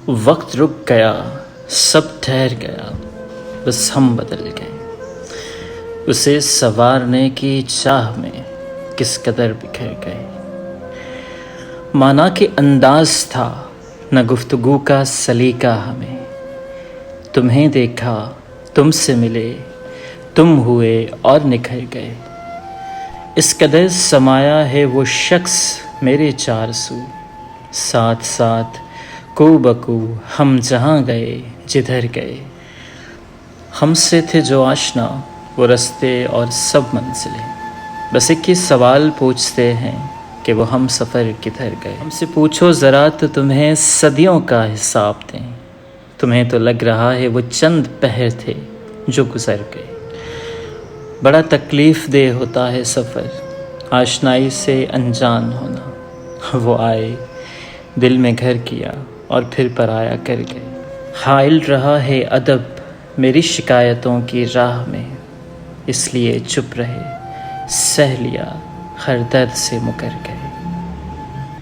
وقت رک گیا، سب ٹھہر گیا، بس ہم بدل گئے۔ اسے سنوارنے کی چاہ میں کس قدر بکھر گئے۔ مانا کہ انداز تھا نہ گفتگو کا سلیقہ ہمیں، تمہیں دیکھا، تم سے ملے، تم ہوئے اور نکھر گئے۔ اس قدر سمایا ہے وہ شخص میرے چار سو، ساتھ ساتھ کو بکو ہم جہاں گئے جدھر گئے۔ ہم سے تھے جو آشنا وہ رستے اور سب منزلیں، بس ایک ہی سوال پوچھتے ہیں کہ وہ ہم سفر کدھر گئے۔ ہم سے پوچھو ذرا تو تمہیں صدیوں کا حساب دیں، تمہیں تو لگ رہا ہے وہ چند پہر تھے جو گزر گئے۔ بڑا تکلیف دہ ہوتا ہے سفر، آشنائی سے انجان ہونا۔ وہ آئے، دل میں گھر کیا اور پھر پرایا کر گئے۔ حائل رہا ہے ادب میری شکایتوں کی راہ میں، اس لیے چپ رہے، سہ لیا، ہر درد سے مکر گئے۔